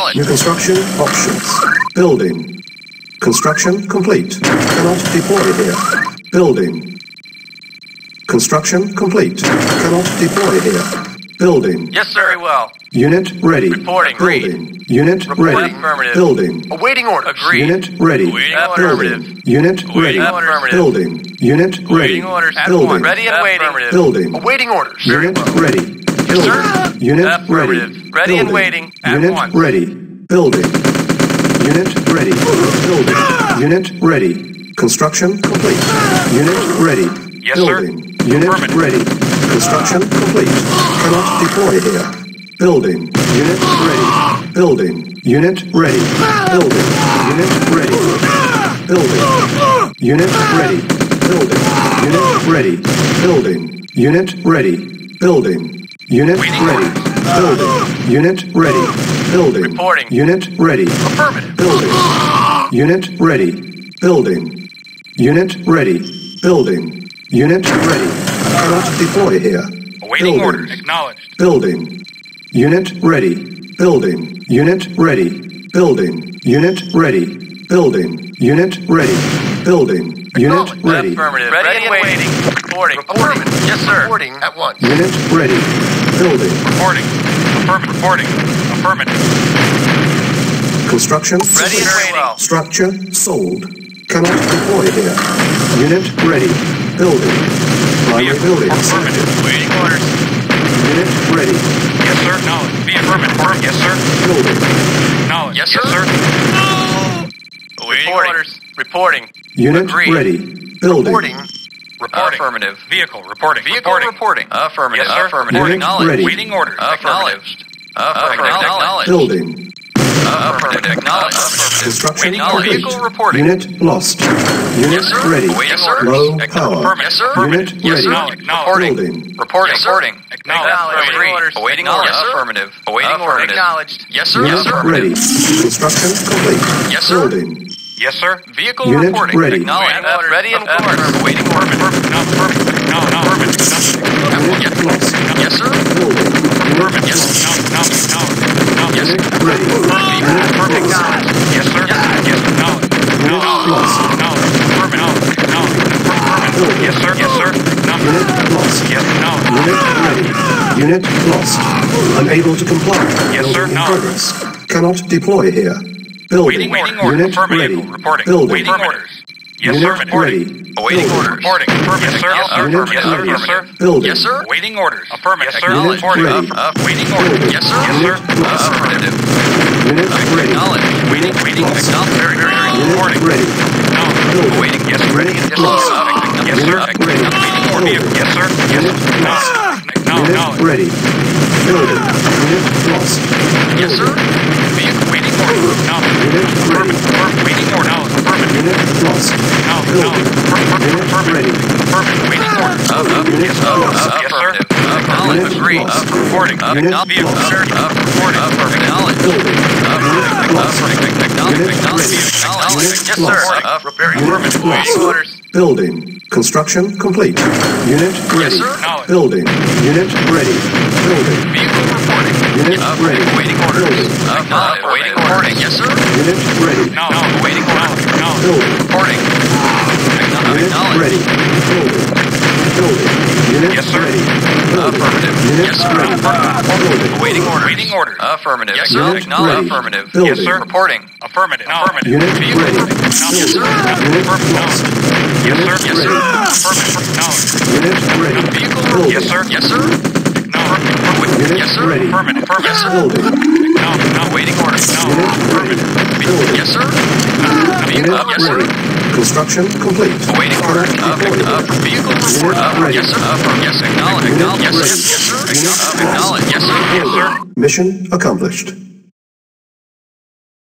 Acknowledged. New construction options. Building. Construction complete. Cannot deploy here. Building. Construction complete. Cannot deploy here. Building. Yes, sir. Very well. Unit ready. Reporting. Building. Unit ready. Affirmative. Building. Awaiting orders. Agreed. Unit ready. Awaiting Building. orders. Unit ready. Affirmative. Building. Unit ready. Awaiting orders. Building. Ready and waiting. Affirmative. Building. Awaiting orders. Unit ready. Yes, sir. Building. Unit ready. Affirmative. Ready and Building. waiting. At Unit once. ready. Building. Unit ready. Building. Unit ready. Construction complete. Unit ready. Yes, sir. Building. Unit Affirmative. ready. Construction complete. Cannot deploy here. Building. Unit ready. Building. Unit ready. Building. Unit ready. Building. Unit ready. Building. Unit ready. Building. Unit ready. Building. Unit ready. Building. Unit ready. Building. Reporting. Unit ready. Affirmative. Building. Unit ready. Building. Unit ready. Building. Unit ready. Cannot deploy here. Awaiting Building. orders. Acknowledged. Building. Unit ready. Building. Unit ready. Building. Unit ready. Building. Unit ready. Building. Unit ready. Affirmative. Ready and waiting. Reporting. Reporting. Yes, sir. Reporting at once. Unit ready. Building. Reporting. Affirmative. Reporting. Affirmative. Construction Ready and complete. waiting. Structure sold. Cannot deploy here. Unit ready. Building. Primary building. Affirmative. Waiting orders. Unit ready. Yes, sir. Acknowledged. Be affirmative. Yes, sir. Building. Acknowledged. Yes, sir. Awaiting orders. Reporting. Unit Agreed. ready. Building. Reporting. Affirmative. Vehicle reporting. Vehicle reporting. Affirmative. Yes, sir. Affirmative. Unit Acknowledged. ready. Waiting orders. Acknowledged. Affirmative. Acknowledged. Building. Affirmative. Acknowledged. Construction Waiting complete. vehicle reporting. Unit lost. Unit Yes, sir. ready. Waiting orders. Low power. Affirmative. Yes, sir. Unit Yes, ready. sir. Reporting. Building. Reporting. Yes, sir. Reporting. Acknowledged. Awaiting orders. Awaiting orders. Affirmative. Awaiting orders. Acknowledged. Yes, sir. Unit Yes, sir. ready. Construction complete. Yes, sir. Building. Yes, sir. Vehicle Unit reporting. ready. Acknowledged. Ready and orders. Waiting orders. Unit lost. Yes, sir. Building. Unit Yes. lost. Yes. Unit ready. Unit Perfect. lost. Yes, sir. Yes. Unit lost. Building. Yes, sir. Yes, sir. Unit lost. Yes. Unit ready. Unit lost. Unable to comply. Yes, sir. Building in No. progress. Cannot deploy here. Building. Waiting order. Unit Affirmative. ready. Reporting. Building. Waiting orders. Yes, Unit sir. ready. Awaiting Building. orders. Reporting. Yes, sir. Yes, sir. Unit Yes, sir. ready. Yes, sir. Building. Yes, sir. Waiting orders. Affirmative. Yes, sir. Unit Reporting. ready. Waiting orders. Yes, sir. Yes, sir. Unit lost. Affirmative. Unit ready. Acknowledged. Waiting. Acknowledged. Very. Unit Reporting. ready. Building. Waiting. Yes, ready. Unit Yes, lost. sir. Yes, sir. Unit ready. Waiting order. Building. Yes, sir. Yes, Unit lost. Unit ready. Building. Unit lost. Yes, sir. Vehicle waiting order. Unit ready. Waiting order. Unit lost. Building. Unit ready. Waiting order. Unit lost. Yes, sir. Acknowledged. Unit Agreed. lost. Reporting. Unit Vehicle lost. reporting. Acknowledged. Building. Unit lost. Acknowledged. Unit ready. Yes, Unit sir. lost. Very Unit affirmative. lost. Waiting orders. Building. Construction complete. Unit ready. sir. Building. Unit ready. Building. Vehicle reporting. Unit ready. Waiting orders. Building. Waiting reporting. Yes, sir. Unit ready. Waiting order. Building. Reporting. Unit Acknowledged. ready. Building. Building. Unit Yes, sir. ready. Building. Affirmative. Unit Yes, sir. ready. Building. Waiting order. Waiting order. Affirmative. Yes, sir. Unit Acknowledged. ready. Affirmative. Building. Yes, sir. Reporting. Affirmative. Affirmative. Unit Vehicle ready. reporting. Yes, sir. Unit lost. Yes, sir. Unit Yes, sir. ready. Affirmative. Unit ready. Vehicle. Building. Yes, sir. Yes, sir. Unit Yes, sir. ready. Affirmative. Yes, sir. Building. Waiting order. Unit ready. Building. Yes, sir. Unit Yes, sir. ready. Construction complete. Waiting order. Vehicle report. Unit Yes, sir. Yes, acknowledge. Yes, sir. Yes, sir. Acknowledge. Yes, sir. Yes, sir. Mission accomplished.